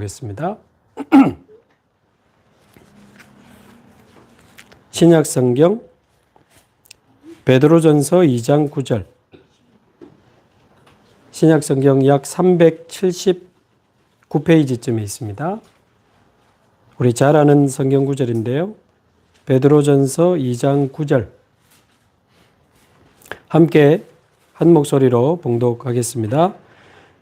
보겠습니다. 신약성경 베드로전서 2장 9절. 신약성경 약 379페이지쯤에 있습니다. 우리 잘 아는 성경 구절인데요. 베드로전서 2장 9절. 함께 한 목소리로 봉독하겠습니다.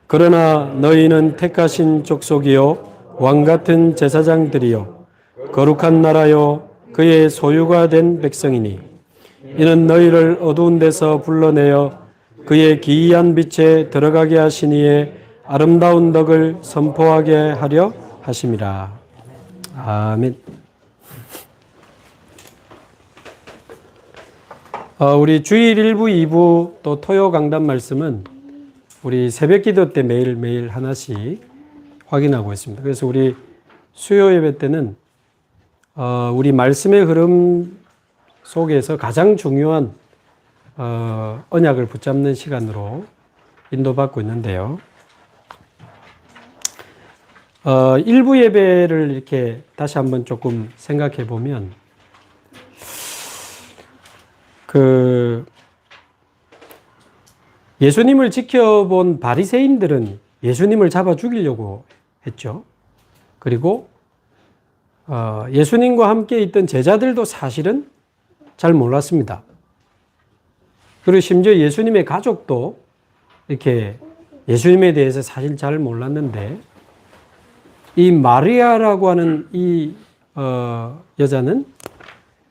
그러나 너희는 택하신 족속이요 왕같은 제사장들이요 거룩한 나라요 그의 소유가 된 백성이니 이는 너희를 어두운 데서 불러내어 그의 기이한 빛에 들어가게 하신 이의 아름다운 덕을 선포하게 하려 하심이라. 아멘. 우리 주일 1부, 2부 또 토요 강단 말씀은 우리 새벽 기도 때 매일매일 하나씩 확인하고 있습니다. 그래서 우리 수요 예배 때는 우리 말씀의 흐름 속에서 가장 중요한 언약을 붙잡는 시간으로 인도받고 있는데요. 1부 예배를 이렇게 다시 한번 조금 생각해 보면 예수님을 지켜본 바리새인들은 예수님을 잡아 죽이려고 했죠. 그리고 예수님과 함께 있던 제자들도 사실은 잘 몰랐습니다. 그리고 심지어 예수님의 가족도 이렇게 예수님에 대해서 사실 잘 몰랐는데 이 마리아라고 하는 이 여자는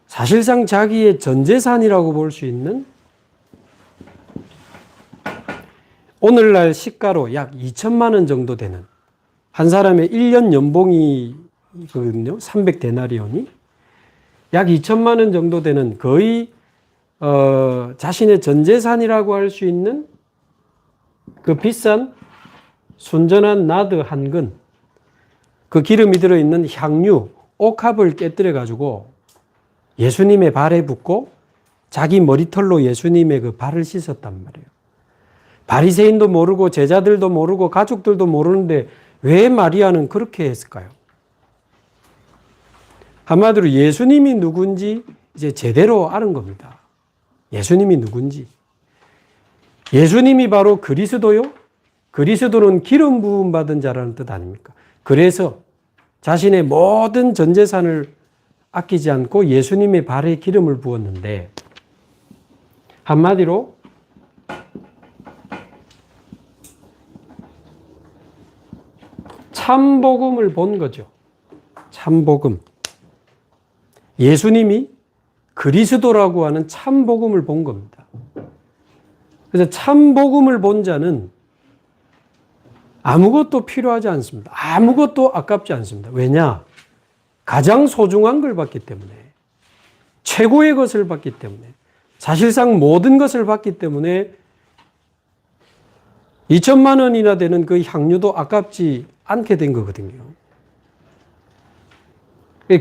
사실상 자기의 전 재산이라고 볼 수 있는 오늘날 시가로 약 2천만 원 정도 되는 한 사람의 1년 연봉이거든요. 300데나리온이 약 2천만 원 정도 되는 거의 자신의 전 재산이라고 할 수 있는 그 비싼 순전한 나드 한 근, 그 기름이 들어있는 향유, 옥합을 깨뜨려 가지고 예수님의 발에 붓고 자기 머리털로 예수님의 그 발을 씻었단 말이에요. 바리새인도 모르고 제자들도 모르고 가족들도 모르는데 왜 마리아는 그렇게 했을까요? 한마디로 예수님이 누군지 이제 제대로 아는 겁니다. 예수님이 누군지. 예수님이 바로 그리스도요? 그리스도는 기름 부음 받은 자라는 뜻 아닙니까? 그래서 자신의 모든 전 재산을 아끼지 않고 예수님의 발에 기름을 부었는데 한마디로 참복음을 본 거죠. 참복음. 예수님이 그리스도라고 하는 참복음을 본 겁니다. 그래서 참복음을 본 자는 아무것도 필요하지 않습니다. 아무것도 아깝지 않습니다. 왜냐? 가장 소중한 걸 받기 때문에, 최고의 것을 받기 때문에, 사실상 모든 것을 받기 때문에 2천만 원이나 되는 그 향유도 아깝지 않게 된 거거든요.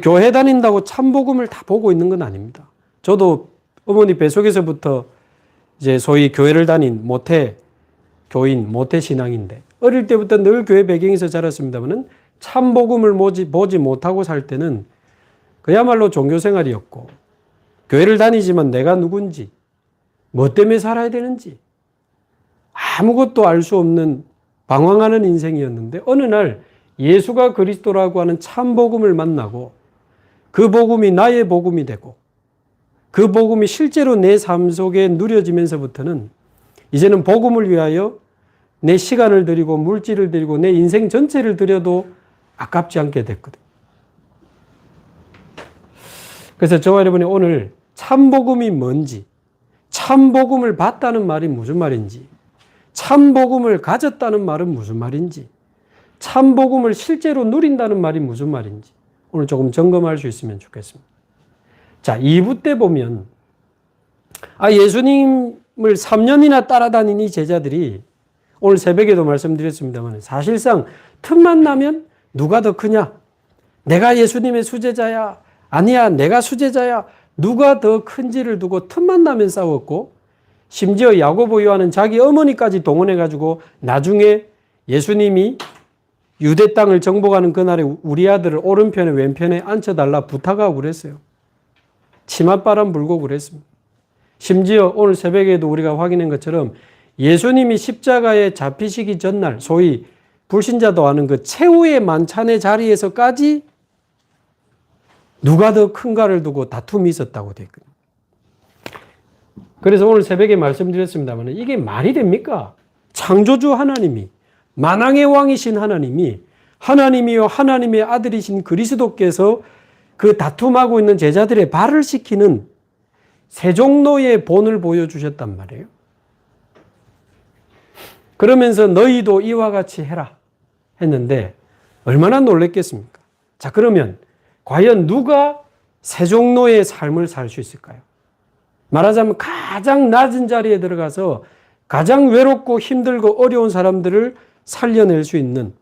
교회 다닌다고 참복음을 다 보고 있는 건 아닙니다. 저도 어머니 뱃속에서부터 이제 소위 교회를 다닌 모태 교인, 모태 신앙인데 어릴 때부터 늘 교회 배경에서 자랐습니다만은 참복음을 보지 못하고 살 때는 그야말로 종교생활이었고 교회를 다니지만 내가 누군지, 뭐 때문에 살아야 되는지 아무것도 알 수 없는 방황하는 인생이었는데 어느 날 예수가 그리스도라고 하는 참복음을 만나고 그 복음이 나의 복음이 되고 그 복음이 실제로 내 삶 속에 누려지면서부터는 이제는 복음을 위하여 내 시간을 들이고 물질을 들이고 내 인생 전체를 들여도 아깝지 않게 됐거든요. 그래서 저와 여러분이 오늘 참복음이 뭔지, 참복음을 받다는 말이 무슨 말인지, 참복음을 가졌다는 말은 무슨 말인지, 참복음을 실제로 누린다는 말이 무슨 말인지 오늘 조금 점검할 수 있으면 좋겠습니다. 자, 2부 때 보면 예수님을 3년이나 따라다닌 이 제자들이 오늘 새벽에도 말씀드렸습니다만 사실상 틈만 나면 누가 더 크냐? 내가 예수님의 수제자야. 아니야, 내가 수제자야. 누가 더 큰지를 두고 틈만 나면 싸웠고 심지어 야고보 요한은 자기 어머니까지 동원해가지고 나중에 예수님이 유대 땅을 정복하는 그날에 우리 아들을 오른편에 왼편에 앉혀달라 부탁하고 그랬어요. 치맛바람 불고 그랬습니다. 심지어 오늘 새벽에도 우리가 확인한 것처럼 예수님이 십자가에 잡히시기 전날 소위 불신자도 아는 그 최후의 만찬의 자리에서까지 누가 더 큰가를 두고 다툼이 있었다고 되어 있거든요. 그래서 오늘 새벽에 말씀드렸습니다만 이게 말이 됩니까? 창조주 하나님이 만왕의 왕이신 하나님이 하나님이요 하나님의 아들이신 그리스도께서 그 다툼하고 있는 제자들의 발을 씻기는 세종로의 본을 보여주셨단 말이에요. 그러면서 너희도 이와 같이 해라 했는데 얼마나 놀랬겠습니까? 자, 그러면 과연 누가 세종로의 삶을 살 수 있을까요? 말하자면 가장 낮은 자리에 들어가서 가장 외롭고 힘들고 어려운 사람들을 살려낼 수 있는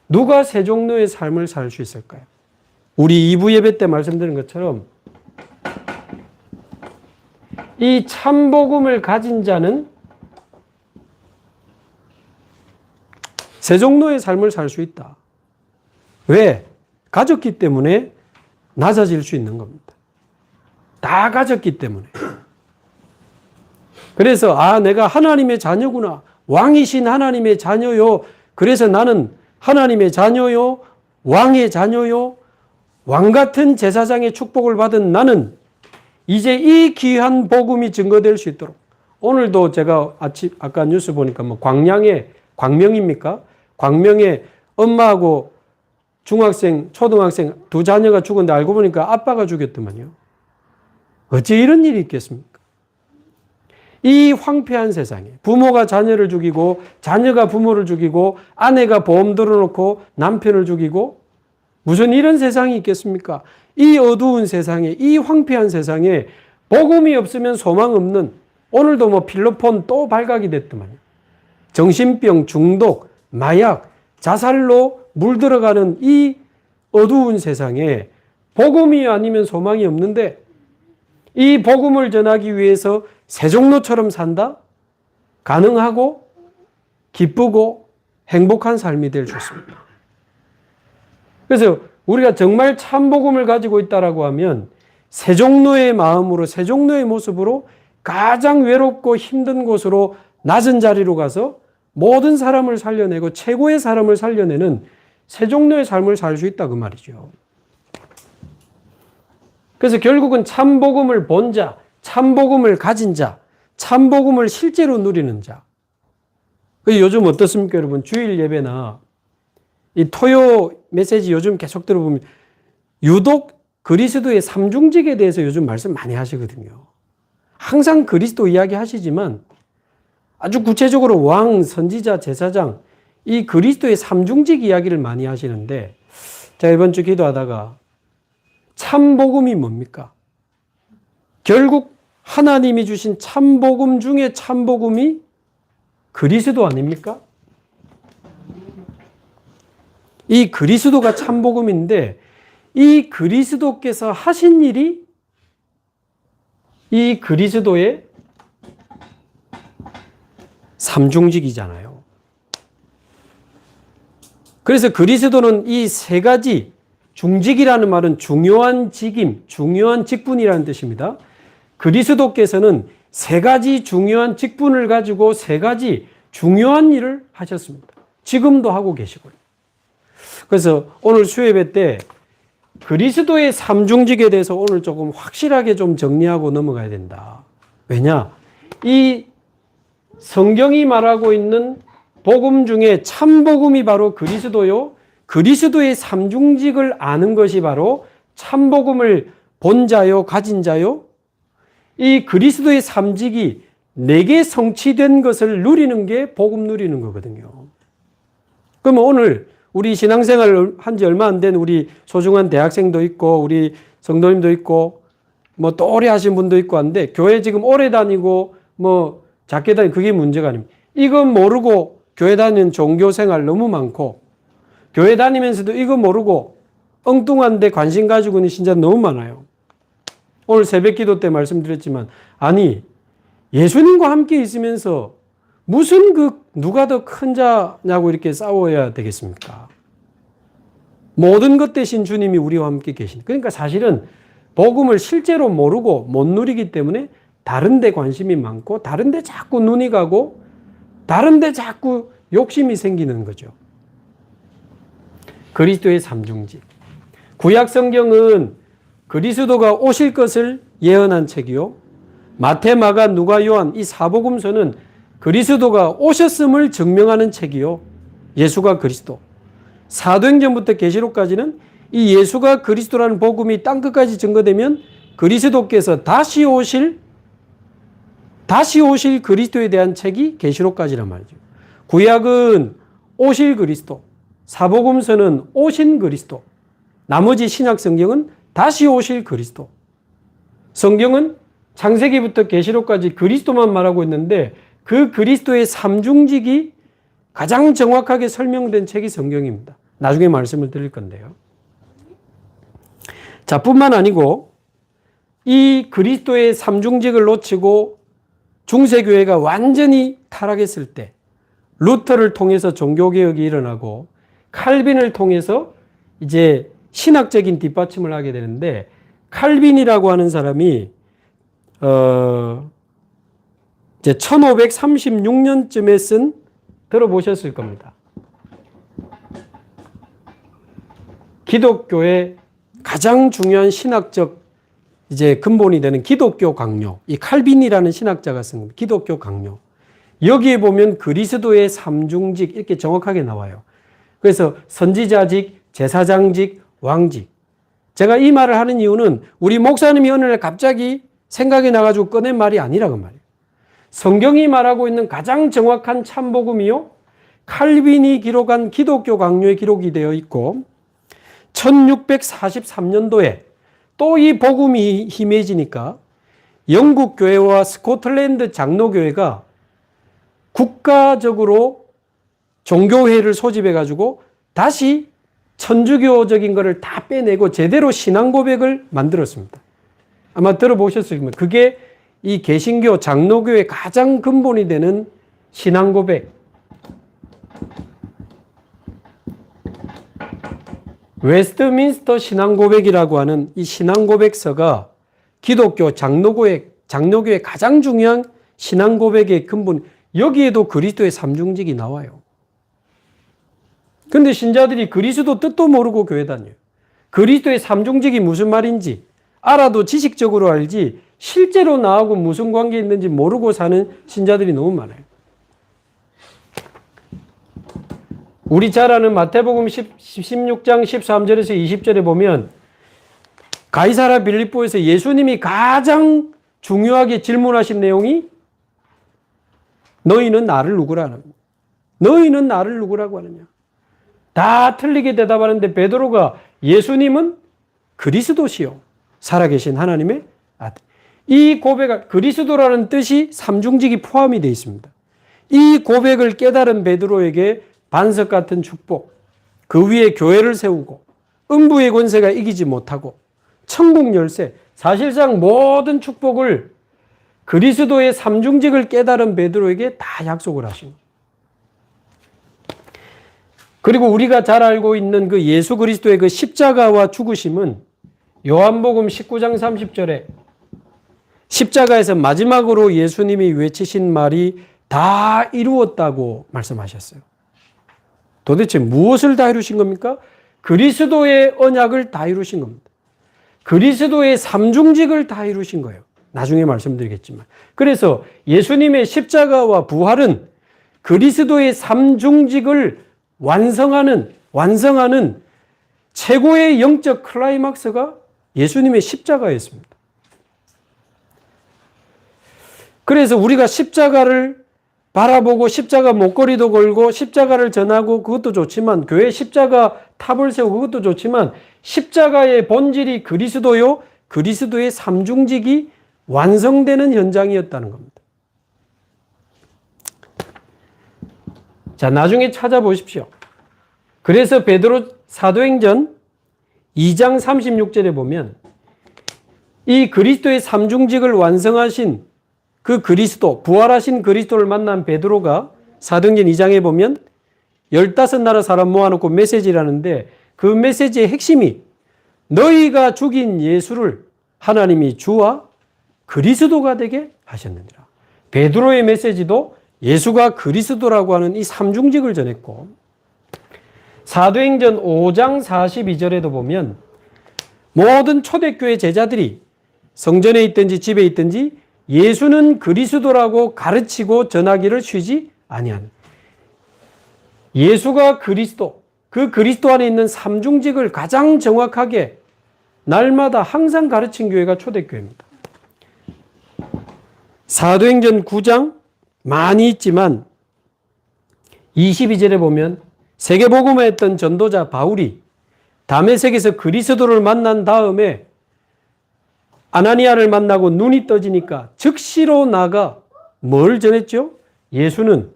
누가 세종로의 삶을 살 수 있을까요? 우리 2부 예배 때 말씀드린 것처럼 이 참복음을 가진 자는 세종로의 삶을 살 수 있다. 왜? 가졌기 때문에 낮아질 수 있는 겁니다. 다 가졌기 때문에. 그래서 내가 하나님의 자녀구나. 왕이신 하나님의 자녀요. 그래서 나는 하나님의 자녀요. 왕의 자녀요. 왕 같은 제사장의 축복을 받은 나는 이제 이 귀한 복음이 증거될 수 있도록 오늘도 제가 아까 뉴스 보니까 광명입니까? 광명에 엄마하고 중학생, 초등학생 두 자녀가 죽었는데 알고 보니까 아빠가 죽였더만요. 어찌 이런 일이 있겠습니까? 이 황폐한 세상에 부모가 자녀를 죽이고 자녀가 부모를 죽이고 아내가 보험 들어놓고 남편을 죽이고 무슨 이런 세상이 있겠습니까? 이 어두운 세상에 이 황폐한 세상에 복음이 없으면 소망 없는 오늘도 필로폰 또 발각이 됐더만요. 정신병, 중독, 마약, 자살로 물들어가는 이 어두운 세상에 복음이 아니면 소망이 없는데 이 복음을 전하기 위해서 세종로처럼 산다? 가능하고 기쁘고 행복한 삶이 될 수 있습니다. 그래서 우리가 정말 참 복음을 가지고 있다라고 하면 세종로의 마음으로 세종로의 모습으로 가장 외롭고 힘든 곳으로 낮은 자리로 가서 모든 사람을 살려내고 최고의 사람을 살려내는 세종로의 삶을 살 수 있다 그 말이죠. 그래서 결국은 참복음을 본 자, 참복음을 가진 자, 참복음을 실제로 누리는 자. 요즘 어떻습니까 여러분? 주일 예배나 이 토요 메시지 요즘 계속 들어보면 유독 그리스도의 삼중직에 대해서 요즘 말씀 많이 하시거든요. 항상 그리스도 이야기 하시지만 아주 구체적으로 왕, 선지자, 제사장 이 그리스도의 삼중직 이야기를 많이 하시는데 제가 이번 주 기도하다가 참복음이 뭡니까? 결국 하나님이 주신 참복음 중에 참복음이 그리스도 아닙니까? 이 그리스도가 참복음인데 이 그리스도께서 하신 일이 이 그리스도의 삼중직이잖아요. 그래서 그리스도는 이 세 가지 중직이라는 말은 중요한 직임, 중요한 직분이라는 뜻입니다. 그리스도께서는 세 가지 중요한 직분을 가지고 세 가지 중요한 일을 하셨습니다. 지금도 하고 계시고요. 그래서 오늘 수요예배 때 그리스도의 삼중직에 대해서 오늘 조금 확실하게 좀 정리하고 넘어가야 된다. 왜냐? 이 성경이 말하고 있는 복음 중에 참복음이 바로 그리스도요. 그리스도의 삼중직을 아는 것이 바로 참복음을 본 자요, 가진 자요. 이 그리스도의 삼직이 내게 성취된 것을 누리는 게 복음 누리는 거거든요. 그러면 오늘 우리 신앙생활 한 지 얼마 안 된 우리 소중한 대학생도 있고 우리 성도님도 있고 또 오래 하신 분도 있고 한데 교회 지금 오래 다니고 작게 다니고 그게 문제가 아닙니다. 이건 모르고 교회 다니는 종교생활 너무 많고 교회 다니면서도 이거 모르고 엉뚱한데 관심 가지고 있는 신자 너무 많아요. 오늘 새벽기도 때 말씀드렸지만 아니 예수님과 함께 있으면서 무슨 누가 더 큰 자냐고 이렇게 싸워야 되겠습니까? 모든 것 대신 주님이 우리와 함께 계신. 그러니까 사실은 복음을 실제로 모르고 못 누리기 때문에 다른 데 관심이 많고 다른 데 자꾸 눈이 가고 다른 데 자꾸 욕심이 생기는 거죠. 그리스도의 삼중직. 구약 성경은 그리스도가 오실 것을 예언한 책이요. 마태, 마가, 누가, 요한 이 사복음서는 그리스도가 오셨음을 증명하는 책이요. 예수가 그리스도. 사도행전부터 계시록까지는 이 예수가 그리스도라는 복음이 땅끝까지 증거되면 그리스도께서 다시 오실 그리스도에 대한 책이 계시록까지란 말이죠. 구약은 오실 그리스도, 사복음서는 오신 그리스도, 나머지 신약 성경은 다시 오실 그리스도. 성경은 창세기부터 계시록까지 그리스도만 말하고 있는데 그 그리스도의 삼중직이 가장 정확하게 설명된 책이 성경입니다. 나중에 말씀을 드릴 건데요. 자, 뿐만 아니고 이 그리스도의 삼중직을 놓치고 중세교회가 완전히 타락했을 때 루터를 통해서 종교개혁이 일어나고 칼빈을 통해서 이제 신학적인 뒷받침을 하게 되는데 칼빈이라고 하는 사람이 이제 1536년쯤에 쓴 들어보셨을 겁니다. 기독교의 가장 중요한 신학적 이제 근본이 되는 기독교 강요. 이 칼빈이라는 신학자가 쓴 기독교 강요. 여기에 보면 그리스도의 삼중직 이렇게 정확하게 나와요. 그래서 선지자직, 제사장직, 왕직. 제가 이 말을 하는 이유는 우리 목사님이 어느 날 갑자기 생각이 나가지고 꺼낸 말이 아니라고 말이에요. 성경이 말하고 있는 가장 정확한 참복음이요. 칼빈이 기록한 기독교 강요에 기록이 되어 있고 1643년도에 또 이 복음이 힘해지니까 영국 교회와 스코틀랜드 장로교회가 국가적으로 종교회를 소집해 가지고 다시 천주교적인 것을 다 빼내고 제대로 신앙 고백을 만들었습니다. 아마 들어보셨을 겁니다. 그게 이 개신교 장로교의 가장 근본이 되는 신앙 고백. 웨스트민스터 신앙 고백이라고 하는 이 신앙 고백서가 기독교 장로교의 가장 중요한 신앙 고백의 근본. 여기에도 그리스도의 삼중직이 나와요. 근데 신자들이 그리스도 뜻도 모르고 교회 다녀요. 그리스도의 삼중직이 무슨 말인지 알아도 지식적으로 알지 실제로 나하고 무슨 관계 있는지 모르고 사는 신자들이 너무 많아요. 우리 잘 아는 마태복음 16장 13절에서 20절에 보면 가이사랴 빌립보에서 예수님이 가장 중요하게 질문하신 내용이 너희는 나를 누구라 하느냐. 너희는 나를 누구라고 하느냐. 다 틀리게 대답하는데 베드로가 예수님은 그리스도시요 살아계신 하나님의 아들. 이 고백, 그리스도라는 뜻이 삼중직이 포함이 되어 있습니다. 이 고백을 깨달은 베드로에게 반석 같은 축복, 그 위에 교회를 세우고 음부의 권세가 이기지 못하고 천국 열쇠, 사실상 모든 축복을 그리스도의 삼중직을 깨달은 베드로에게 다 약속을 하신 거예요. 그리고 우리가 잘 알고 있는 그 예수 그리스도의 그 십자가와 죽으심은 요한복음 19장 30절에 십자가에서 마지막으로 예수님이 외치신 말이 다 이루었다고 말씀하셨어요. 도대체 무엇을 다 이루신 겁니까? 그리스도의 언약을 다 이루신 겁니다. 그리스도의 삼중직을 다 이루신 거예요. 나중에 말씀드리겠지만. 그래서 예수님의 십자가와 부활은 그리스도의 삼중직을 완성하는 최고의 영적 클라이막스가 예수님의 십자가였습니다. 그래서 우리가 십자가를 바라보고 십자가 목걸이도 걸고 십자가를 전하고 그것도 좋지만 교회 십자가 탑을 세우고 그것도 좋지만 십자가의 본질이 그리스도요. 그리스도의 삼중직이 완성되는 현장이었다는 겁니다. 자, 나중에 찾아보십시오. 그래서 베드로 사도행전 2장 36절에 보면 이 그리스도의 삼중직을 완성하신 그 그리스도, 부활하신 그리스도를 만난 베드로가 사도행전 2장에 보면 15나라 사람 모아놓고 메시지를 하는데 그 메시지의 핵심이 너희가 죽인 예수를 하나님이 주와 그리스도가 되게 하셨느니라. 베드로의 메시지도 예수가 그리스도라고 하는 이 삼중직을 전했고, 사도행전 5장 42절에도 보면 모든 초대교회 제자들이 성전에 있든지 집에 있든지 예수는 그리스도라고 가르치고 전하기를 쉬지 아니하는, 예수가 그리스도, 그 그리스도 안에 있는 삼중직을 가장 정확하게 날마다 항상 가르친 교회가 초대교회입니다. 사도행전 9장 많이 있지만 22절에 보면 세계복음을 했던 전도자 바울이 다메섹에서 그리스도를 만난 다음에 아나니아를 만나고 눈이 떠지니까 즉시로 나가 뭘 전했죠? 예수는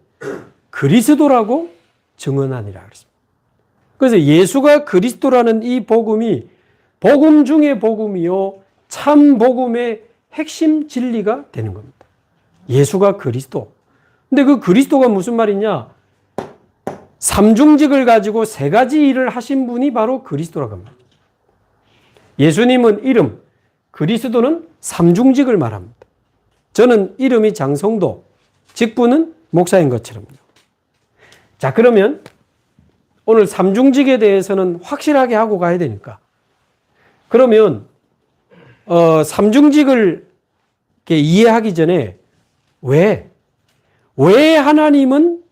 그리스도라고 증언하니라 그랬습니다. 그래서 예수가 그리스도라는 이 복음이 복음 중의 복음이요 참 복음의 핵심 진리가 되는 겁니다. 예수가 그리스도. 근데 그 그리스도가 무슨 말이냐? 삼중직을 가지고 세 가지 일을 하신 분이 바로 그리스도라고 합니다. 예수님은 이름, 그리스도는 삼중직을 말합니다. 저는 이름이 장성도, 직분은 목사인 것처럼요. 자, 그러면 오늘 삼중직에 대해서는 확실하게 하고 가야 되니까. 그러면 삼중직을 이렇게 이해하기 전에 왜 하나님은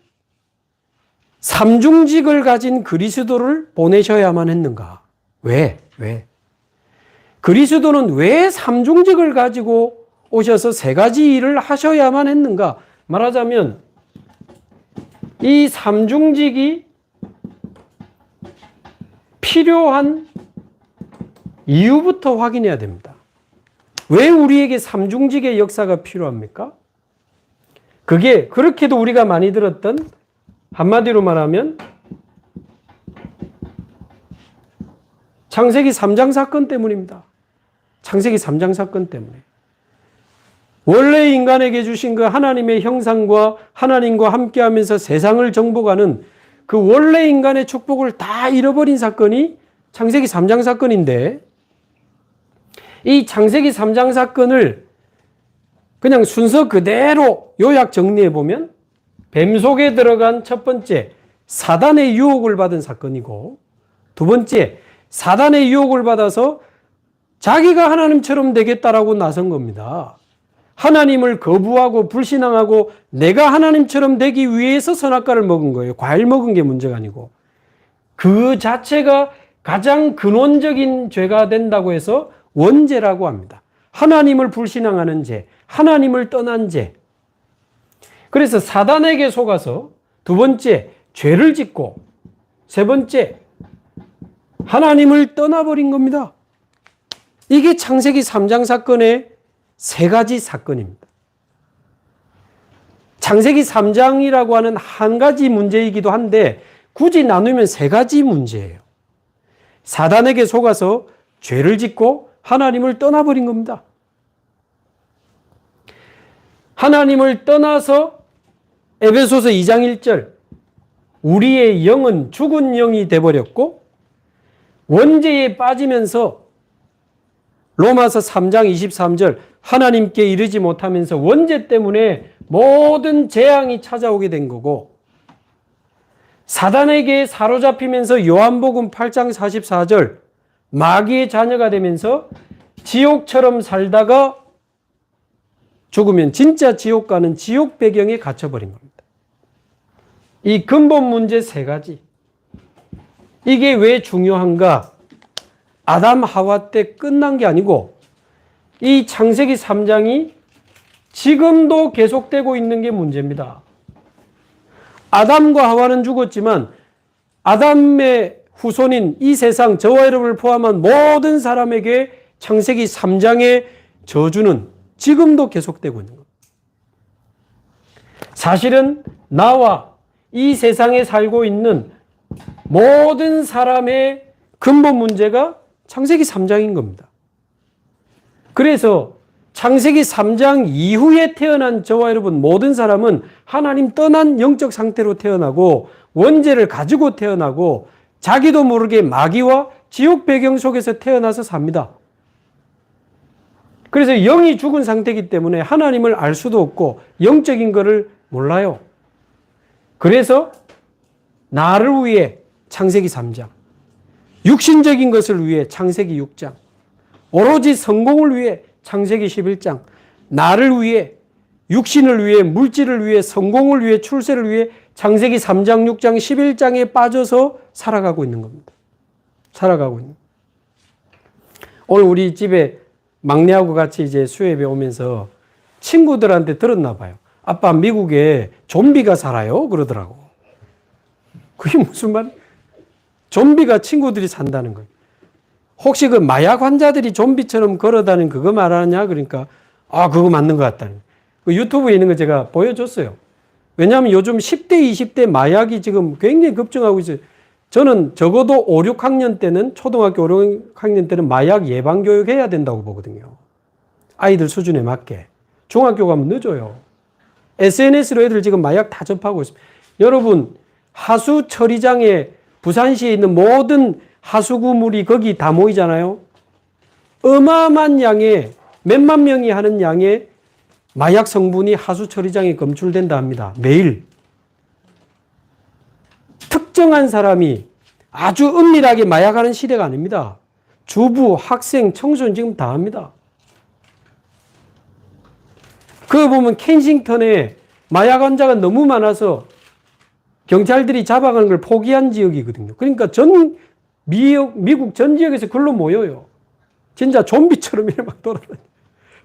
삼중직을 가진 그리스도를 보내셔야만 했는가? 왜? 그리스도는 왜 삼중직을 가지고 오셔서 세 가지 일을 하셔야만 했는가? 말하자면 이 삼중직이 필요한 이유부터 확인해야 됩니다. 왜 우리에게 삼중직의 역사가 필요합니까? 그게 그렇게도 우리가 많이 들었던, 한마디로 말하면 창세기 3장 사건 때문입니다. 창세기 3장 사건 때문에. 원래 인간에게 주신 그 하나님의 형상과 하나님과 함께하면서 세상을 정복하는 그 원래 인간의 축복을 다 잃어버린 사건이 창세기 3장 사건인데, 이 창세기 3장 사건을 그냥 순서 그대로 요약 정리해보면 뱀 속에 들어간 첫 번째, 사단의 유혹을 받은 사건이고, 두 번째, 사단의 유혹을 받아서 자기가 하나님처럼 되겠다라고 나선 겁니다. 하나님을 거부하고 불신앙하고 내가 하나님처럼 되기 위해서 선악과를 먹은 거예요. 과일 먹은 게 문제가 아니고. 그 자체가 가장 근원적인 죄가 된다고 해서 원죄라고 합니다. 하나님을 불신앙하는 죄, 하나님을 떠난 죄. 그래서 사단에게 속아서 두 번째, 죄를 짓고, 세 번째, 하나님을 떠나버린 겁니다. 이게 창세기 3장 사건의 세 가지 사건입니다. 창세기 3장이라고 하는 한 가지 문제이기도 한데 굳이 나누면 세 가지 문제예요. 사단에게 속아서 죄를 짓고 하나님을 떠나버린 겁니다. 하나님을 떠나서 에베소서 2장 1절 우리의 영은 죽은 영이 되어버렸고, 원죄에 빠지면서 로마서 3장 23절 하나님께 이르지 못하면서 원죄 때문에 모든 재앙이 찾아오게 된 거고, 사단에게 사로잡히면서 요한복음 8장 44절 마귀의 자녀가 되면서 지옥처럼 살다가 죽으면 진짜 지옥 가는 지옥 배경에 갇혀버린 겁니다. 이 근본 문제 세 가지. 이게 왜 중요한가? 아담 하와 때 끝난 게 아니고 이 창세기 3장이 지금도 계속되고 있는 게 문제입니다. 아담과 하와는 죽었지만 아담의 후손인 이 세상, 저와 여러분을 포함한 모든 사람에게 창세기 3장의 저주는 지금도 계속되고 있는 겁니다. 사실은 나와 이 세상에 살고 있는 모든 사람의 근본 문제가 창세기 3장인 겁니다. 그래서 창세기 3장 이후에 태어난 저와 여러분 모든 사람은 하나님 떠난 영적 상태로 태어나고 원죄를 가지고 태어나고 자기도 모르게 마귀와 지옥 배경 속에서 태어나서 삽니다. 그래서 영이 죽은 상태이기 때문에 하나님을 알 수도 없고 영적인 것을 몰라요. 그래서 나를 위해 창세기 3장, 육신적인 것을 위해 창세기 6장, 오로지 성공을 위해 창세기 11장, 나를 위해, 육신을 위해, 물질을 위해, 성공을 위해, 출세를 위해 창세기 3장, 6장, 11장에 빠져서 살아가고 있는 겁니다. 살아가고 있는. 오늘 우리 집에 막내하고 같이 이제 수협에 오면서 친구들한테 들었나 봐요. 아빠, 미국에 좀비가 살아요? 그러더라고. 그게 무슨 말? 좀비가 친구들이 산다는 거예요. 혹시 그 마약 환자들이 좀비처럼 걸어다니는 그거 말하냐? 그러니까, 그거 맞는 것 같다는. 그 유튜브에 있는 거 제가 보여줬어요. 왜냐하면 요즘 10대, 20대 마약이 지금 굉장히 급증하고 있어요. 저는 적어도 5, 6학년 때는, 초등학교 5, 6학년 때는 마약 예방교육 해야 된다고 보거든요. 아이들 수준에 맞게. 중학교 가면 늦어요. SNS로 애들 지금 마약 다 접하고 있습니다. 여러분, 하수 처리장에 부산시에 있는 모든 하수구물이 거기 다 모이잖아요. 어마어마한 양의, 몇만 명이 하는 양의 마약 성분이 하수 처리장에 검출된다 합니다. 매일. 특정한 사람이 아주 은밀하게 마약하는 시대가 아닙니다. 주부, 학생, 청소년 지금 다 합니다. 그거 보면 켄싱턴에 마약 환자가 너무 많아서 경찰들이 잡아가는 걸 포기한 지역이거든요. 그러니까 미국 전 지역에서 글로 모여요. 진짜 좀비처럼 이렇게 막 돌아다녀요.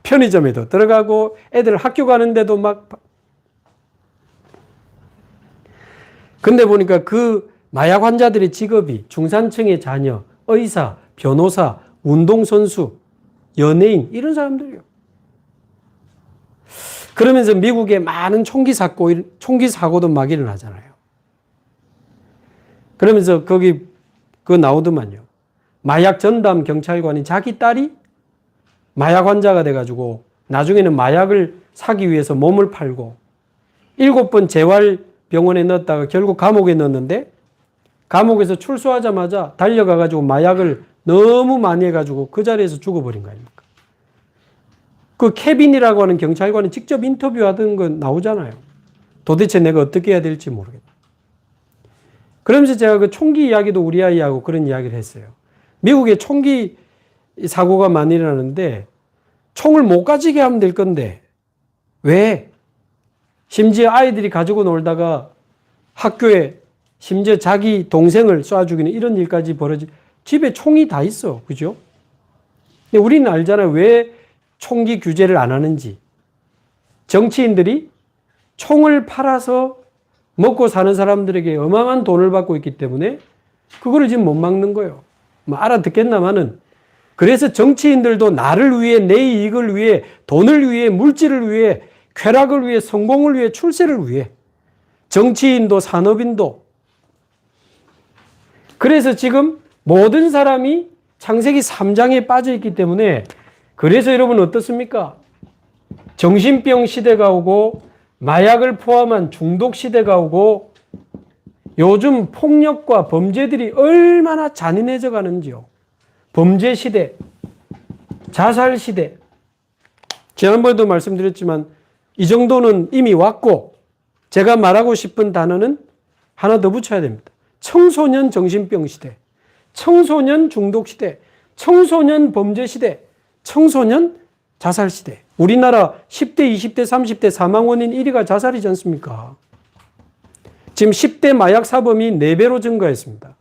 편의점에도 들어가고 애들 학교 가는데도 막. 근데 보니까 그 마약 환자들의 직업이 중산층의 자녀, 의사, 변호사, 운동선수, 연예인 이런 사람들이에요. 그러면서 미국에 많은 총기 사고도 막 일어나잖아요. 그러면서 거기 그거 나오더만요. 마약 전담 경찰관이 자기 딸이 마약 환자가 돼가지고 나중에는 마약을 사기 위해서 몸을 팔고 7번 재활병원에 넣었다가 결국 감옥에 넣었는데 감옥에서 출소하자마자 달려가가지고 마약을 너무 많이 해가지고 그 자리에서 죽어버린 거 아닙니까? 그 케빈이라고 하는 경찰관이 직접 인터뷰하던 거 나오잖아요. 도대체 내가 어떻게 해야 될지 모르겠다. 그러면서 제가 그 총기 이야기도 우리 아이하고 그런 이야기를 했어요. 미국에 총기 사고가 많이 일어나는데 총을 못 가지게 하면 될 건데 왜? 심지어 아이들이 가지고 놀다가 학교에 심지어 자기 동생을 쏴 죽이는 이런 일까지 집에 총이 다 있어. 그죠? 근데 우리는 알잖아요. 왜 총기 규제를 안 하는지. 정치인들이 총을 팔아서 먹고 사는 사람들에게 어마어마한 돈을 받고 있기 때문에 그거를 지금 못 막는 거예요. 뭐 알아듣겠나마는. 그래서 정치인들도 나를 위해, 내 이익을 위해, 돈을 위해, 물질을 위해, 쾌락을 위해, 성공을 위해, 출세를 위해. 정치인도 산업인도. 그래서 지금 모든 사람이 창세기 3장에 빠져 있기 때문에 그래서 여러분 어떻습니까? 정신병 시대가 오고 마약을 포함한 중독 시대가 오고 요즘 폭력과 범죄들이 얼마나 잔인해져 가는지요. 범죄 시대, 자살 시대. 지난번에도 말씀드렸지만 이 정도는 이미 왔고 제가 말하고 싶은 단어는 하나 더 붙여야 됩니다. 청소년 정신병 시대, 청소년 중독 시대, 청소년 범죄 시대, 청소년 자살 시대. 우리나라 10대, 20대, 30대 사망 원인 1위가 자살이지 않습니까? 지금 10대 마약 사범이 4배로 증가했습니다.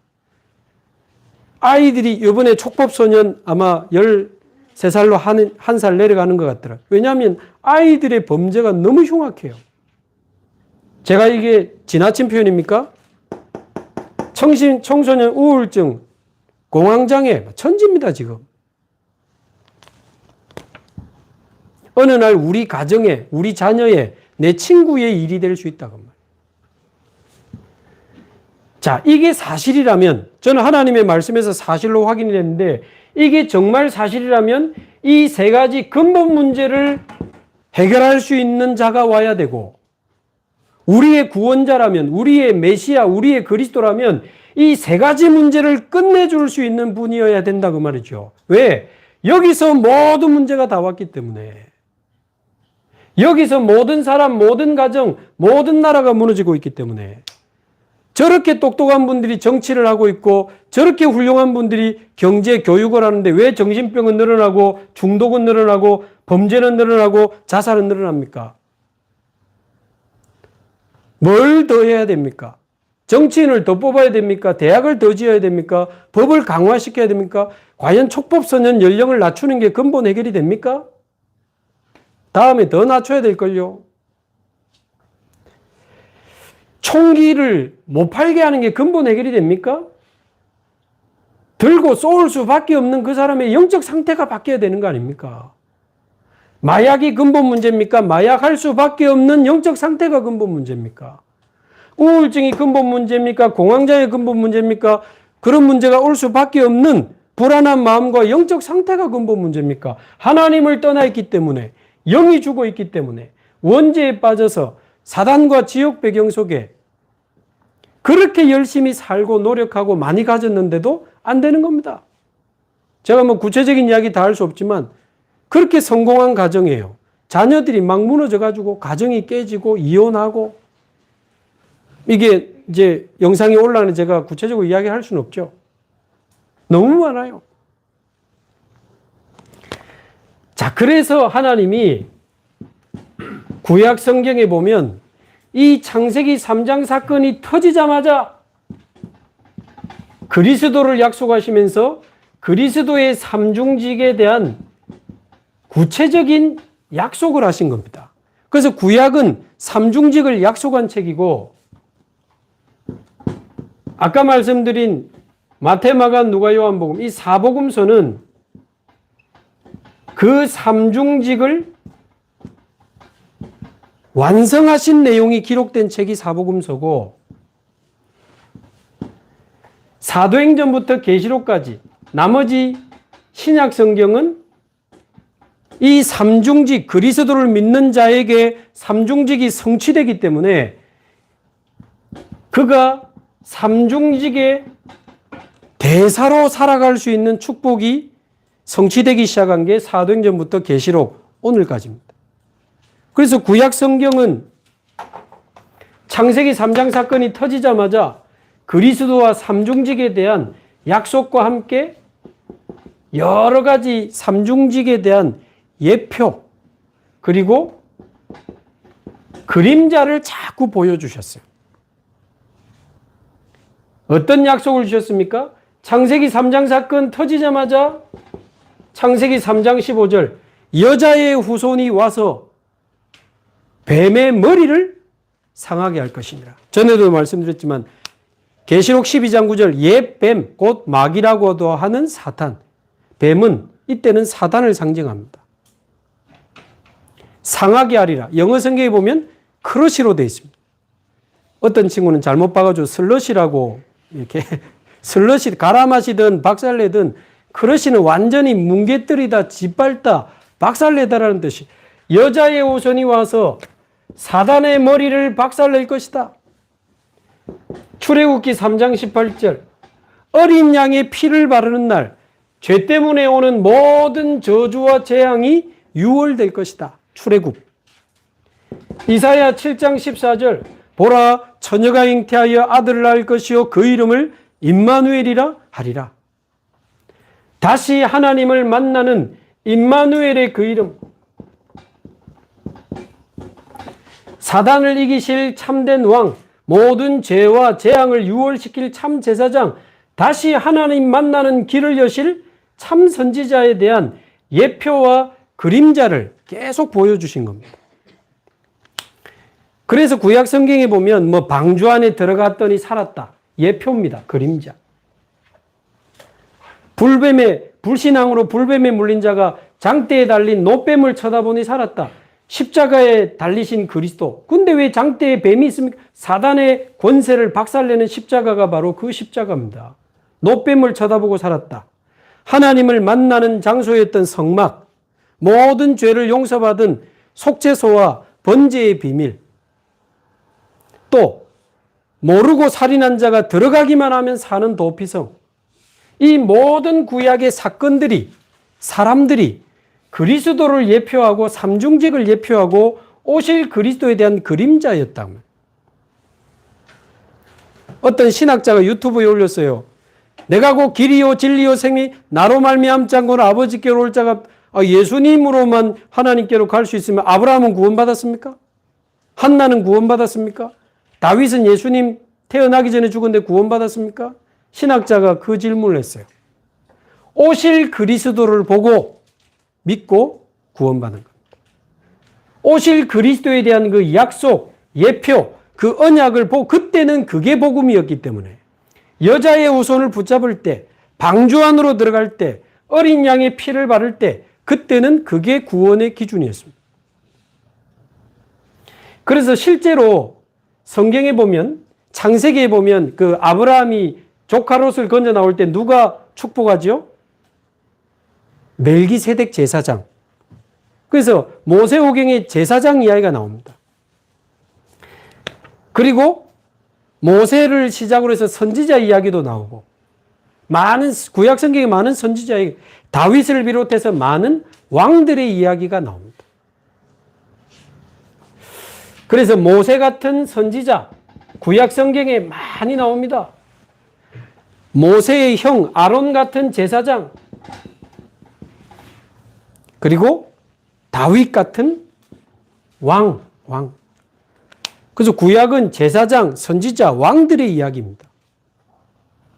아이들이 이번에 촉법소년 아마 13살로 한 살 내려가는 것 같더라고요. 왜냐하면 아이들의 범죄가 너무 흉악해요. 제가 이게 지나친 표현입니까? 청소년 우울증, 공황장애, 천지입니다, 지금. 어느 날 우리 가정에, 우리 자녀의, 내 친구의 일이 될 수 있다고 말이에요. 자, 이게 사실이라면, 저는 하나님의 말씀에서 사실로 확인이 됐는데, 이게 정말 사실이라면 이 3가지 근본 문제를 해결할 수 있는 자가 와야 되고, 우리의 구원자라면, 우리의 메시아, 우리의 그리스도라면 이 세 가지 문제를 끝내줄 수 있는 분이어야 된다 그 말이죠. 왜? 여기서 모든 문제가 다 왔기 때문에. 여기서 모든 사람, 모든 가정, 모든 나라가 무너지고 있기 때문에. 저렇게 똑똑한 분들이 정치를 하고 있고 저렇게 훌륭한 분들이 경제, 교육을 하는데 왜 정신병은 늘어나고 중독은 늘어나고 범죄는 늘어나고 자살은 늘어납니까? 뭘 더 해야 됩니까? 정치인을 더 뽑아야 됩니까? 대학을 더 지어야 됩니까? 법을 강화시켜야 됩니까? 과연 촉법소년 연령을 낮추는 게 근본 해결이 됩니까? 다음에 더 낮춰야 될걸요. 총기를 못 팔게 하는 게 근본 해결이 됩니까? 들고 쏠 수밖에 없는 그 사람의 영적 상태가 바뀌어야 되는 거 아닙니까? 마약이 근본 문제입니까? 마약할 수밖에 없는 영적 상태가 근본 문제입니까? 우울증이 근본 문제입니까? 공황장애 근본 문제입니까? 그런 문제가 올 수밖에 없는 불안한 마음과 영적 상태가 근본 문제입니까? 하나님을 떠나 있기 때문에, 영이 죽어 있기 때문에, 원죄에 빠져서 사단과 지옥 배경 속에 그렇게 열심히 살고 노력하고 많이 가졌는데도 안 되는 겁니다. 제가 뭐 구체적인 이야기 다 할 수 없지만 그렇게 성공한 가정이에요. 자녀들이 막 무너져가지고 가정이 깨지고 이혼하고 이게 이제 영상이 올라가는 제가 구체적으로 이야기할 수는 없죠. 너무 많아요. 자, 그래서 하나님이 구약 성경에 보면 이 창세기 3장 사건이 터지자마자 그리스도를 약속하시면서 그리스도의 삼중직에 대한 구체적인 약속을 하신 겁니다. 그래서 구약은 삼중직을 약속한 책이고 아까 말씀드린 마태, 마가, 누가, 요한복음 이 사복음서는 그 삼중직을 완성하신 내용이 기록된 책이 사복음서고 사도행전부터 계시록까지 나머지 신약 성경은 이 삼중직, 그리스도를 믿는 자에게 삼중직이 성취되기 때문에 그가 삼중직의 대사로 살아갈 수 있는 축복이 성취되기 시작한 게 사도행전부터 계시록 오늘까지입니다. 그래서 구약 성경은 창세기 3장 사건이 터지자마자 그리스도와 삼중직에 대한 약속과 함께 여러 가지 삼중직에 대한 예표 그리고 그림자를 자꾸 보여주셨어요. 어떤 약속을 주셨습니까? 창세기 3장 사건 터지자마자 창세기 3장 15절 여자의 후손이 와서 뱀의 머리를 상하게 할 것이니라. 전에도 말씀드렸지만 계시록 12장 9절 옛 뱀, 곧 마귀라고도 하는 사탄. 뱀은 이때는 사단을 상징합니다. 상하게 하리라. 영어 성경에 보면 크러시로 되어 있습니다. 어떤 친구는 잘못 봐가지고 슬러시라고 이렇게 슬러시 갈아 마시든 박살내든 크러시는 완전히 뭉개뜨리다, 짓밟다, 박살내다라는 뜻이 여자의 후손이 와서 사단의 머리를 박살낼 것이다. 출애굽기 3장 18절 어린 양의 피를 바르는 날 죄 때문에 오는 모든 저주와 재앙이 유월될 것이다. 출애굽. 이사야 7장 14절 보라 처녀가 잉태하여 아들을 낳을 것이요 그 이름을 임마누엘이라 하리라. 다시 하나님을 만나는 임마누엘의 그 이름. 사단을 이기실 참된 왕, 모든 죄와 재앙을 유월시킬 참 제사장, 다시 하나님 만나는 길을 여실 참 선지자에 대한 예표와 그림자를 계속 보여주신 겁니다. 그래서 구약 성경에 보면 뭐 방주 안에 들어갔더니 살았다. 예표입니다. 그림자. 불신앙으로 불뱀에 물린 자가 장대에 달린 노뱀을 쳐다보니 살았다. 십자가에 달리신 그리스도. 근데 왜 장대에 뱀이 있습니까? 사단의 권세를 박살내는 십자가가 바로 그 십자가입니다. 노뱀을 쳐다보고 살았다. 하나님을 만나는 장소였던 성막, 모든 죄를 용서받은 속죄소와 번제의 비밀, 또 모르고 살인한 자가 들어가기만 하면 사는 도피성. 이 모든 구약의 사건들이, 사람들이 그리스도를 예표하고 삼중직을 예표하고 오실 그리스도에 대한 그림자였다. 어떤 신학자가 유튜브에 올렸어요. 내가 곧 길이요 진리요 생미 나로 말미암지 않고는 아버지께로 올 자가 예수님으로만 하나님께로 갈 수 있으면 아브라함은 구원받았습니까? 한나는 구원받았습니까? 다윗은 예수님 태어나기 전에 죽었는데 구원받았습니까? 신학자가 그 질문을 했어요. 오실 그리스도를 보고 믿고 구원받는 겁니다. 오실 그리스도에 대한 그 약속, 예표, 그 언약을 보고 그때는 그게 복음이었기 때문에 여자의 후손을 붙잡을 때, 방주 안으로 들어갈 때, 어린 양의 피를 바를 때 그때는 그게 구원의 기준이었습니다. 그래서 실제로 성경에 보면 창세기에 보면 그 아브라함이 조카 롯을 건져 나올 때 누가 축복하죠? 멜기세덱 제사장. 그래서 모세오경에 제사장 이야기가 나옵니다. 그리고 모세를 시작으로 해서 선지자 이야기도 나오고 많은 구약 성경에 많은 선지자 이야기, 다윗을 비롯해서 많은 왕들의 이야기가 나옵니다. 그래서 모세 같은 선지자 구약 성경에 많이 나옵니다. 모세의 형 아론 같은 제사장, 그리고 다윗 같은 왕. 그래서 구약은 제사장, 선지자, 왕들의 이야기입니다.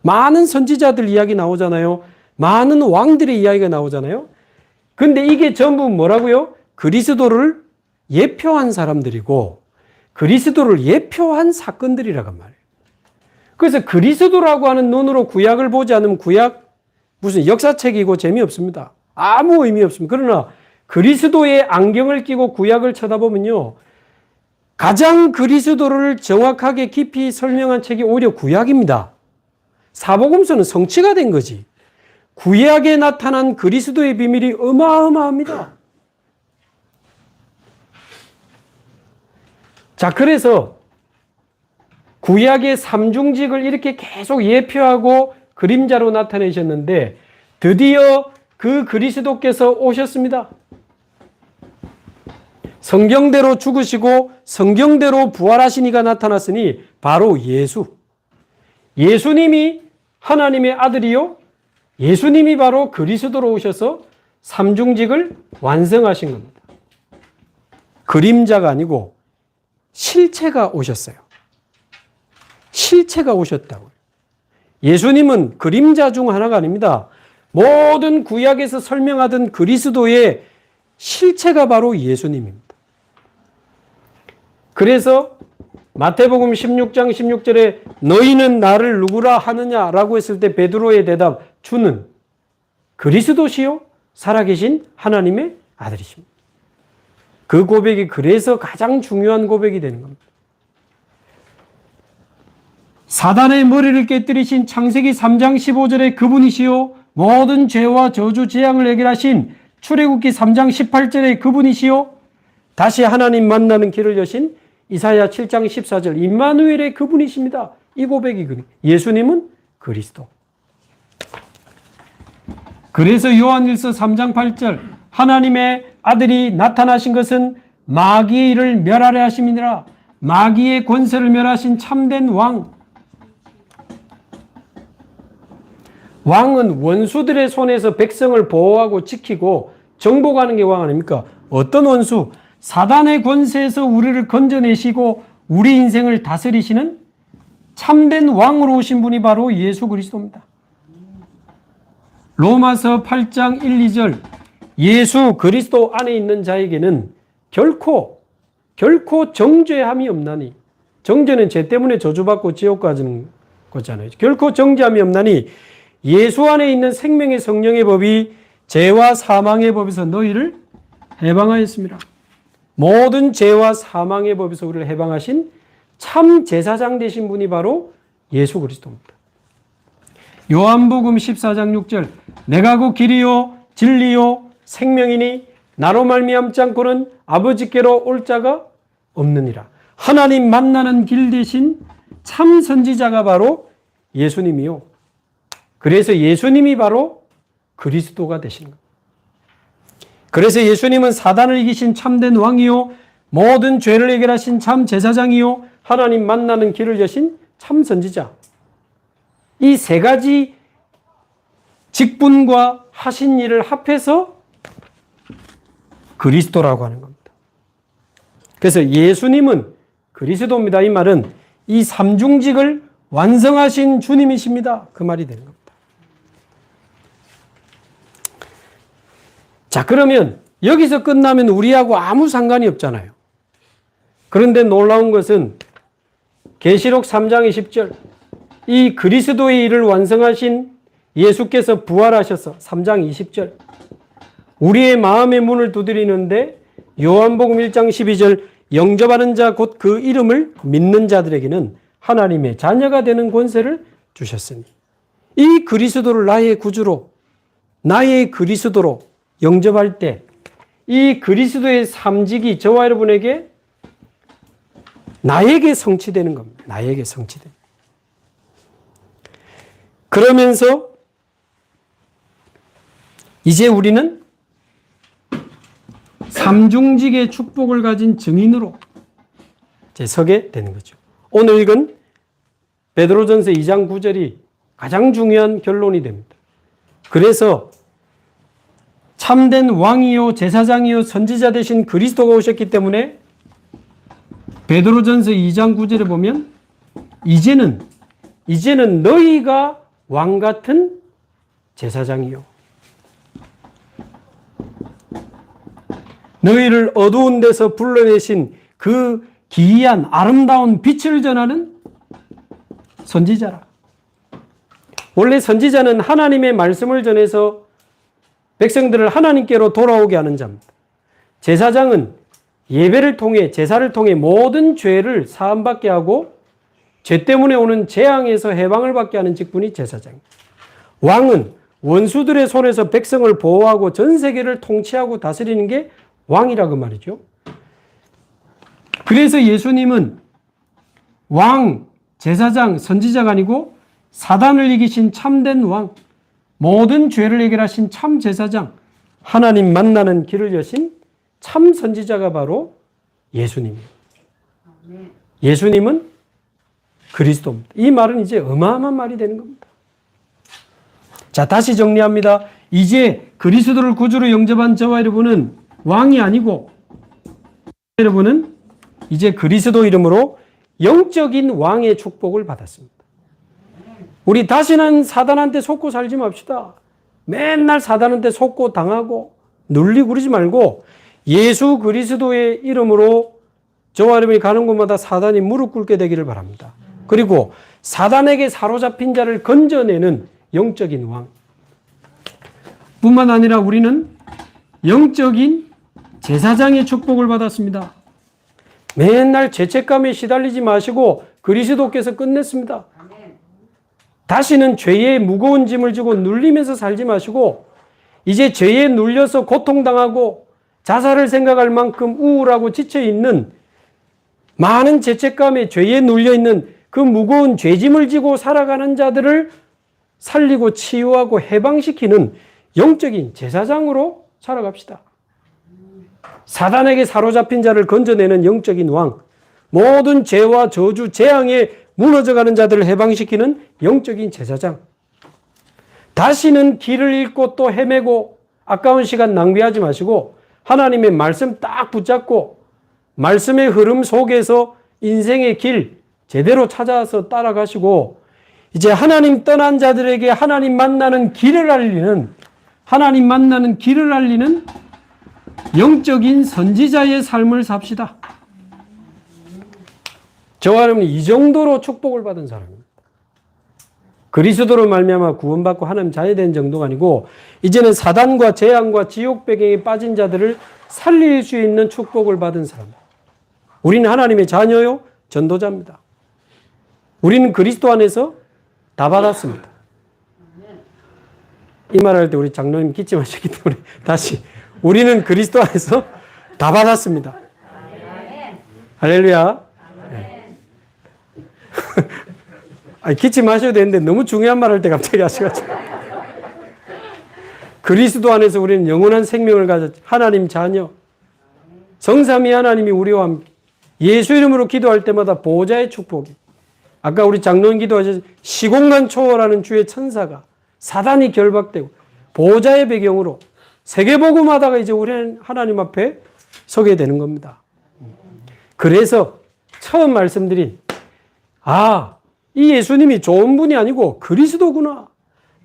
많은 선지자들 이야기 나오잖아요. 많은 왕들의 이야기가 나오잖아요. 근데 이게 전부 뭐라고요? 그리스도를 예표한 사람들이고 그리스도를 예표한 사건들이라고 말이에요. 그래서 그리스도라고 하는 눈으로 구약을 보지 않으면 구약 무슨 역사책이고 재미없습니다. 아무 의미 없습니다. 그러나 그리스도의 안경을 끼고 구약을 쳐다보면요. 가장 그리스도를 정확하게 깊이 설명한 책이 오히려 구약입니다. 사복음서는 성취가 된 거지. 구약에 나타난 그리스도의 비밀이 어마어마합니다. 자, 그래서 구약의 삼중직을 이렇게 계속 예표하고 그림자로 나타내셨는데 드디어 그 그리스도께서 오셨습니다. 성경대로 죽으시고 성경대로 부활하신 이가 나타났으니 바로 예수. 예수님이 하나님의 아들이요. 예수님이 바로 그리스도로 오셔서 삼중직을 완성하신 겁니다. 그림자가 아니고 실체가 오셨어요. 실체가 오셨다고요. 예수님은 그림자 중 하나가 아닙니다. 모든 구약에서 설명하던 그리스도의 실체가 바로 예수님입니다. 그래서 마태복음 16장 16절에 너희는 나를 누구라 하느냐라고 했을 때 베드로의 대답, 주는 그리스도시요 살아계신 하나님의 아들이십니다. 그 고백이 그래서 가장 중요한 고백이 되는 겁니다. 사단의 머리를 깨뜨리신 창세기 3장 15절에 그분이시요 모든 죄와 저주 재앙을 해결하신 출애굽기 3장 18절에 그분이시요 다시 하나님 만나는 길을 여신 이사야 7장 14절 임마누엘의 그분이십니다. 이 고백이 예수님은 그리스도. 그래서 요한일서 3장 8절 하나님의 아들이 나타나신 것은 마귀의 일을 멸하려 하심이니라. 마귀의 권세를 멸하신 참된 왕. 왕은 원수들의 손에서 백성을 보호하고 지키고 정복하는 게 왕 아닙니까? 어떤 원수? 사단의 권세에서 우리를 건져내시고 우리 인생을 다스리시는 참된 왕으로 오신 분이 바로 예수 그리스도입니다. 로마서 8장 1, 2절 예수 그리스도 안에 있는 자에게는 결코 정죄함이 없나니 정죄는 죄 때문에 저주받고 지옥 가는 거잖아요. 결코 정죄함이 없나니 예수 안에 있는 생명의 성령의 법이 죄와 사망의 법에서 너희를 해방하였습니다. 모든 죄와 사망의 법에서 우리를 해방하신 참 제사장 되신 분이 바로 예수 그리스도입니다. 요한복음 14장 6절 내가 곧 길이요 진리요 생명이니 나로 말미암지 않고는 아버지께로 올 자가 없느니라. 하나님 만나는 길 대신 참 선지자가 바로 예수님이요. 그래서 예수님이 바로 그리스도가 되신 겁니다. 그래서 예수님은 사단을 이기신 참된 왕이요, 모든 죄를 해결하신 참 제사장이요, 하나님 만나는 길을 여신 참 선지자. 이 세 가지 직분과 하신 일을 합해서 그리스도라고 하는 겁니다. 그래서 예수님은 그리스도입니다. 이 말은 이 삼중직을 완성하신 주님이십니다. 그 말이 되는 겁니다. 자, 그러면 여기서 끝나면 우리하고 아무 상관이 없잖아요. 그런데 놀라운 것은 계시록 3장 20절, 이 그리스도의 일을 완성하신 예수께서 부활하셔서 3장 20절, 우리의 마음의 문을 두드리는데 요한복음 1장 12절, 영접하는 자 곧 그 이름을 믿는 자들에게는 하나님의 자녀가 되는 권세를 주셨으니, 이 그리스도를 나의 구주로, 나의 그리스도로 영접할 때 이 그리스도의 삼직이 저와 여러분에게, 나에게 성취되는 겁니다. 나에게 성취되는. 그러면서 이제 우리는 삼중직의 축복을 가진 증인으로 이제 서게 되는 거죠. 오늘 읽은 베드로전서 2장 9절이 가장 중요한 결론이 됩니다. 그래서 참된 왕이요, 제사장이요, 선지자 되신 그리스도가 오셨기 때문에 베드로전서 2장 9절에 보면 이제는 너희가 왕 같은 제사장이요, 너희를 어두운 데서 불러내신 그 기이한 아름다운 빛을 전하는 선지자라. 원래 선지자는 하나님의 말씀을 전해서 백성들을 하나님께로 돌아오게 하는 자입니다. 제사장은 예배를 통해, 제사를 통해 모든 죄를 사함받게 하고 죄 때문에 오는 재앙에서 해방을 받게 하는 직분이 제사장입니다. 왕은 원수들의 손에서 백성을 보호하고 전 세계를 통치하고 다스리는 게 왕이라고 말이죠. 그래서 예수님은 왕, 제사장, 선지자가 아니고 사단을 이기신 참된 왕, 모든 죄를 해결하신 참 제사장, 하나님 만나는 길을 여신 참 선지자가 바로 예수님이에요. 예수님은 그리스도입니다. 이 말은 이제 어마어마한 말이 되는 겁니다. 자, 다시 정리합니다. 이제 그리스도를 구주로 영접한 저와 여러분은 왕이 아니고, 여러분은 이제 그리스도 이름으로 영적인 왕의 축복을 받았습니다. 우리 다시는 사단한테 속고 살지 맙시다. 맨날 사단한테 속고 당하고 눌리고 그러지 말고 예수 그리스도의 이름으로 저와 여러분이 가는 곳마다 사단이 무릎 꿇게 되기를 바랍니다. 그리고 사단에게 사로잡힌 자를 건져내는 영적인 왕. 뿐만 아니라 우리는 영적인 제사장의 축복을 받았습니다. 맨날 죄책감에 시달리지 마시고 그리스도께서 끝냈습니다. 다시는 죄의 무거운 짐을 지고 눌리면서 살지 마시고 이제 죄에 눌려서 고통당하고 자살을 생각할 만큼 우울하고 지쳐있는, 많은 죄책감에 죄에 눌려있는 그 무거운 죄짐을 지고 살아가는 자들을 살리고 치유하고 해방시키는 영적인 제사장으로 살아갑시다. 사단에게 사로잡힌 자를 건져내는 영적인 왕, 모든 죄와 저주, 재앙에 무너져가는 자들을 해방시키는 영적인 제사장. 다시는 길을 잃고 또 헤매고 아까운 시간 낭비하지 마시고 하나님의 말씀 딱 붙잡고 말씀의 흐름 속에서 인생의 길 제대로 찾아서 따라가시고 이제 하나님 떠난 자들에게 하나님 만나는 길을 알리는, 하나님 만나는 길을 알리는 영적인 선지자의 삶을 삽시다. 저와 여러분이 이 정도로 축복을 받은 사람입니다. 그리스도로 말미암아 구원받고 하나님 자녀된 정도가 아니고 이제는 사단과 재앙과 지옥 배경에 빠진 자들을 살릴 수 있는 축복을 받은 사람. 우리는 하나님의 자녀요, 전도자입니다. 우리는 그리스도 안에서 다 받았습니다. 이 말할 때 우리 장로님 기침하셨기 때문에 다시, 우리는 그리스도 안에서 다 받았습니다. 할렐루야. 네. 아니, 기침하셔야 되는데 너무 중요한 말 할 때 갑자기 하셔가지고. 그리스도 안에서 우리는 영원한 생명을 가졌 하나님 자녀. 성삼위 하나님이 우리와 함께 예수 이름으로 기도할 때마다 보호자의 축복이. 아까 우리 장로님 기도하셨 시공간 초월하는 주의 천사가 사단이 결박되고 보호자의 배경으로 세계복음하다가 이제 우리는 하나님 앞에 서게 되는 겁니다. 그래서 처음 말씀드린 이 예수님이 좋은 분이 아니고 그리스도구나.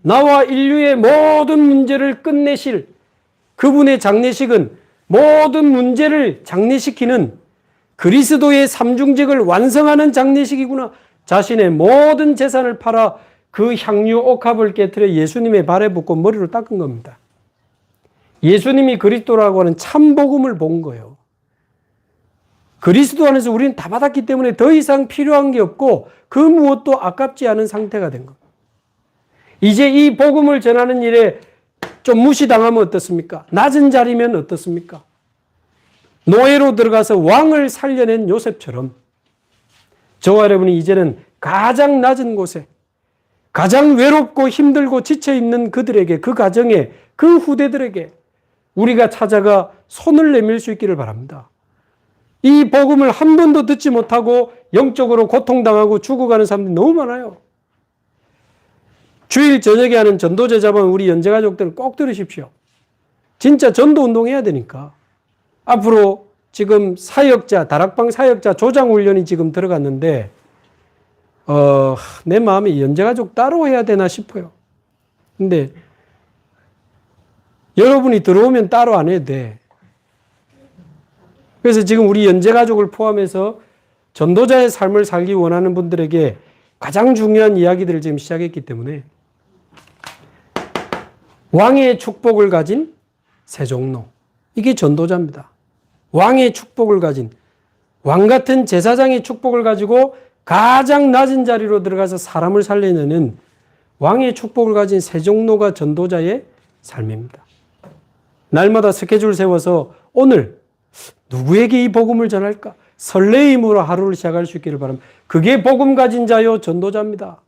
나와 인류의 모든 문제를 끝내실 그분의 장례식은 모든 문제를 장례시키는 그리스도의 삼중직을 완성하는 장례식이구나. 자신의 모든 재산을 팔아 그 향유 옥합을 깨트려 예수님의 발에 붓고 머리로 닦은 겁니다. 예수님이 그리스도라고 하는 참복음을 본 거예요. 그리스도 안에서 우리는 다 받았기 때문에 더 이상 필요한 게 없고 그 무엇도 아깝지 않은 상태가 된 겁니다. 이제 이 복음을 전하는 일에 좀 무시당하면 어떻습니까? 낮은 자리면 어떻습니까? 노예로 들어가서 왕을 살려낸 요셉처럼 저와 여러분이 이제는 가장 낮은 곳에 가장 외롭고 힘들고 지쳐있는 그들에게 그 가정에 그 후대들에게 우리가 찾아가 손을 내밀 수 있기를 바랍니다. 이 복음을 한 번도 듣지 못하고 영적으로 고통당하고 죽어가는 사람들이 너무 많아요. 주일 저녁에 하는 전도제 자반 우리 연제가족들 꼭 들으십시오. 진짜 전도운동 해야 되니까. 앞으로 지금 사역자, 다락방 사역자 조장훈련이 지금 들어갔는데 내 마음에 연제가족 따로 해야 되나 싶어요. 근데 여러분이 들어오면 따로 안 해도 돼. 그래서 지금 우리 연제가족을 포함해서 전도자의 삶을 살기 원하는 분들에게 가장 중요한 이야기들을 지금 시작했기 때문에 왕의 축복을 가진 세종로. 이게 전도자입니다. 왕의 축복을 가진 왕 같은 제사장의 축복을 가지고 가장 낮은 자리로 들어가서 사람을 살려내는 왕의 축복을 가진 세종로가 전도자의 삶입니다. 날마다 스케줄 세워서 오늘 누구에게 이 복음을 전할까? 설레임으로 하루를 시작할 수 있기를 바랍니다. 그게 복음 가진 자요 전도자입니다.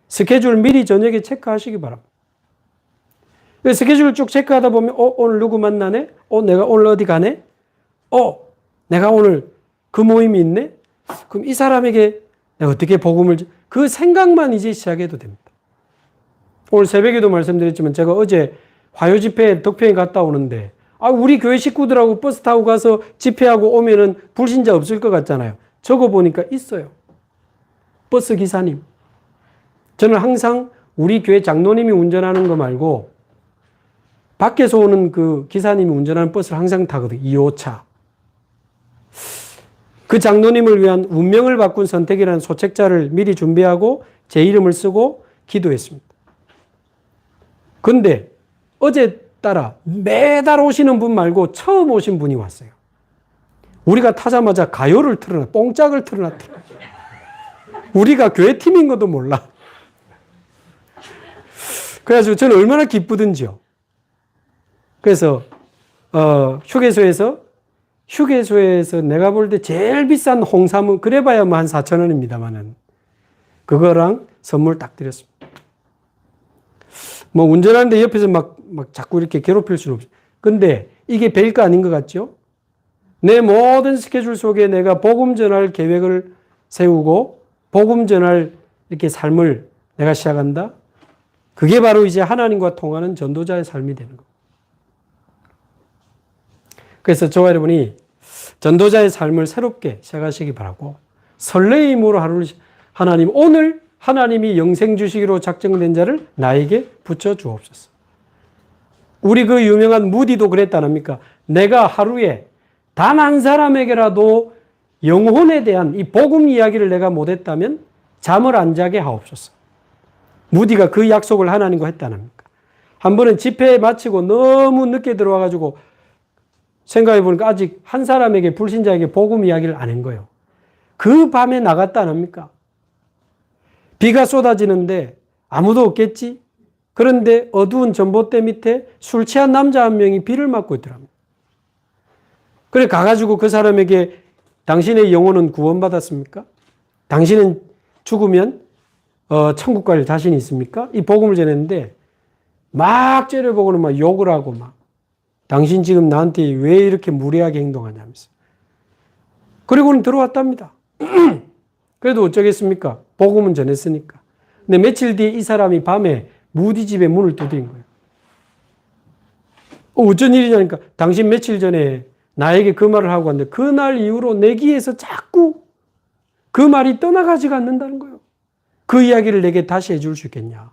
스케줄 미리 저녁에 체크하시기 바랍니다. 스케줄 쭉 체크하다 보면 오늘 누구 만나네? 내가 오늘 어디 가네? 내가 오늘 그 모임이 있네? 그럼 이 사람에게 내가 어떻게 복음을 그 생각만 이제 시작해도 됩니다. 오늘 새벽에도 말씀드렸지만 제가 어제 화요 집회 덕평에 갔다 오는데 우리 교회 식구들하고 버스 타고 가서 집회하고 오면은 불신자 없을 것 같잖아요. 적어 보니까 있어요. 버스 기사님. 저는 항상 우리 교회 장로님이 운전하는 거 말고 밖에서 오는 그 기사님이 운전하는 버스를 항상 타거든요. 2호차. 그 장로님을 위한 운명을 바꾼 선택이라는 소책자를 미리 준비하고 제 이름을 쓰고 기도했습니다. 근데 어제 따라 매달 오시는 분 말고 처음 오신 분이 왔어요. 우리가 타자마자 가요를 틀어놨, 뽕짝을 틀어놨더라. 우리가 교회 팀인 것도 몰라. 그래가지고 저는 얼마나 기쁘든지요. 그래서 휴게소에서 내가 볼 때 제일 비싼 홍삼은 그래봐야 뭐 한 4,000원입니다만은 그거랑 선물 딱 드렸습니다. 뭐 운전하는데 옆에서 막 자꾸 이렇게 괴롭힐 수는 없어요. 근데 이게 별거 아닌 것 같죠? 내 모든 스케줄 속에 내가 복음 전할 계획을 세우고 복음 전할 이렇게 삶을 내가 시작한다? 그게 바로 이제 하나님과 통하는 전도자의 삶이 되는 겁니다. 그래서 저와 여러분이 전도자의 삶을 새롭게 시작하시기 바라고 설레임으로 하루를 오늘 하나님이 영생 주시기로 작정된 자를 나에게 붙여 주옵소서. 우리 그 유명한 무디도 그랬다 합니까? 내가 하루에 단 한 사람에게라도 영혼에 대한 이 복음 이야기를 내가 못했다면 잠을 안 자게 하옵소서. 무디가 그 약속을 하나님과 했다 합니까? 한 번은 집회 마치고 너무 늦게 들어와가지고 생각해 보니까 아직 한 사람에게 불신자에게 복음 이야기를 안 한 거예요. 그 밤에 나갔다 안 합니까? 비가 쏟아지는데 아무도 없겠지? 그런데 어두운 전봇대 밑에 술 취한 남자 한 명이 비를 맞고 있더랍니다. 그래 가가지고 그 사람에게 당신의 영혼은 구원받았습니까? 당신은 죽으면 천국 갈 자신이 있습니까? 이 복음을 전했는데 막 째려보고는 막 욕을 하고 막 당신 지금 나한테 왜 이렇게 무례하게 행동하냐면서. 그리고는 들어왔답니다. 그래도 어쩌겠습니까? 복음은 전했으니까. 근데 며칠 뒤에 이 사람이 밤에 무디 집에 문을 두드린 거예요. 어쩐 일이냐니까 당신 며칠 전에 나에게 그 말을 하고 갔는데 그날 이후로 내 귀에서 자꾸 그 말이 떠나가지가 않는다는 거예요. 그 이야기를 내게 다시 해줄 수 있겠냐.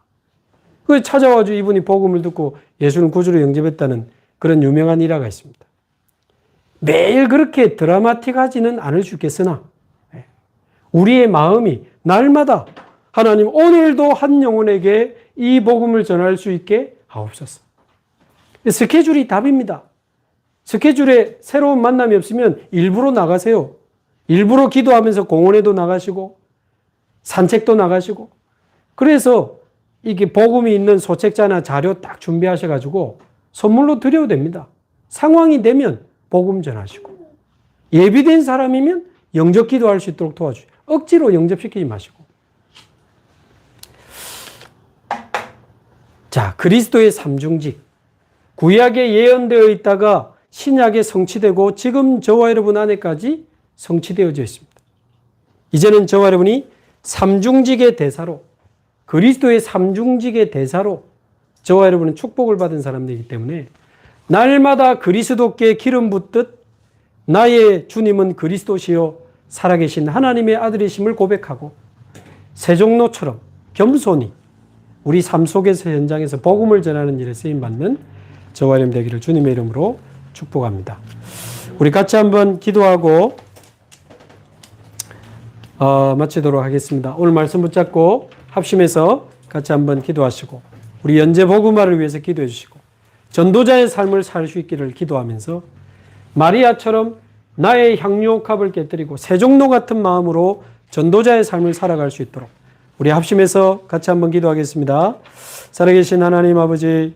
그래서 찾아와서 이분이 복음을 듣고 예수를 구주로 영접했다는 그런 유명한 일화가 있습니다. 매일 그렇게 드라마틱하지는 않을 수 있겠으나 우리의 마음이 날마다 하나님 오늘도 한 영혼에게 이 복음을 전할 수 있게 하옵소서. 스케줄이 답입니다. 스케줄에 새로운 만남이 없으면 일부러 나가세요. 일부러 기도하면서 공원에도 나가시고 산책도 나가시고. 그래서 이게 복음이 있는 소책자나 자료 딱 준비하셔가지고 선물로 드려도 됩니다. 상황이 되면 복음 전하시고 예비된 사람이면 영접 기도할 수 있도록 도와주세요. 억지로 영접시키지 마시고. 자, 그리스도의 삼중직. 구약에 예언되어 있다가 신약에 성취되고 지금 저와 여러분 안에까지 성취되어져 있습니다. 이제는 저와 여러분이 삼중직의 대사로, 그리스도의 삼중직의 대사로 저와 여러분은 축복을 받은 사람들이기 때문에 날마다 그리스도께 기름 붓듯 나의 주님은 그리스도시요 살아계신 하나님의 아들이심을 고백하고 세종로처럼 겸손히 우리 삶 속에서 현장에서 복음을 전하는 일에 쓰임받는 저와 여러분 되기를 주님의 이름으로 축복합니다. 우리 같이 한번 기도하고 마치도록 하겠습니다. 오늘 말씀 붙잡고 합심해서 같이 한번 기도하시고 우리 연재 복음화를 위해서 기도해 주시고 전도자의 삶을 살 수 있기를 기도하면서 마리아처럼 나의 향유옥합을 깨뜨리고 세종로 같은 마음으로 전도자의 삶을 살아갈 수 있도록 우리 합심해서 같이 한번 기도하겠습니다. 살아계신 하나님 아버지,